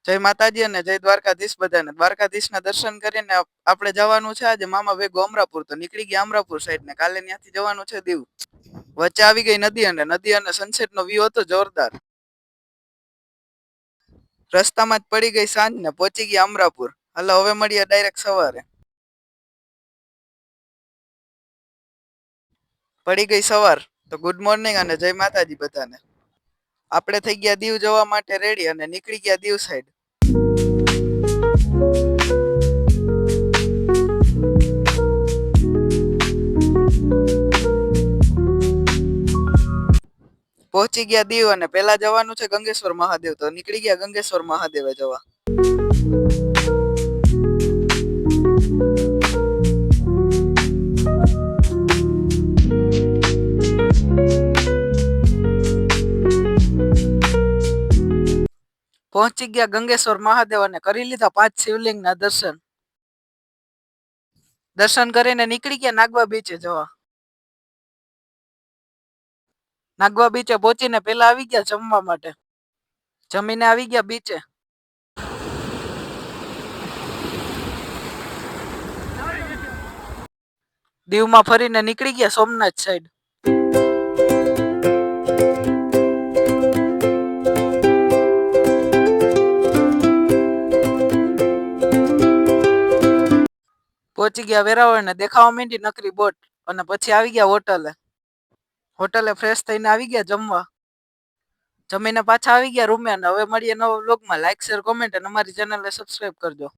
જય માતાજી અને જય દ્વારકાધીશ બધાને. દ્વારકાધીશના દર્શન કરીને આપણે જવાનું છે આજે મામા ભેગું અમરાપુર. તો નીકળી ગયા અમરાપુર સાઈડ ને કાલે ત્યાંથી જવાનું છે દીવ. વચ્ચે આવી ગઈ નદી અને સનસેટ નો વ્યૂ હતો જોરદાર. રસ્તામાં જ પડી ગઈ સાંજ ને પહોંચી ગયા અમરાપુર. હાલો હવે મળીએ ડાયરેક્ટ સવારે. પડી ગઈ સવાર તો ગુડ મોર્નિંગ અને જય માતાજી બધાને. આપણે થઈ ગયા દીવ જવા માટે રેડી અને નીકળી ગયા દીવ સાઈડ. પહોંચી ગયા દીવ અને પેલા જવાનું છે ગંગેશ્વર મહાદેવ. તો નીકળી ગયા ગંગેશ્વર મહાદેવે જવા. પહોંચી ગયા ગંગેશ્વર મહાદેવ અને કરી લીધા 5 શિવલિંગના દર્શન. દર્શન કરીને નીકળી ગયા નાગવા બીચે જવા. નાગવા બીચે પહોંચીને પેલા આવી ગયા જમવા માટે. જમીને આવી ગયા બીચે. દીવમાં ફરીને નીકળી ગયા સોમનાથ સાઈડ. પહોંચી ગયા વેરાવળ ને દેખાવા માંડી નકરી બોટ અને પછી આવી ગયા હોટલે ફ્રેશ થઈને આવી ગયા જમવા. જમીને પાછા આવી ગયા રૂમે અને હવે મળીએ નવા વ્લોગમાં. લાઈક શેર કોમેન્ટ અને અમારી ચેનલને સબસ્ક્રાઇબ કરજો.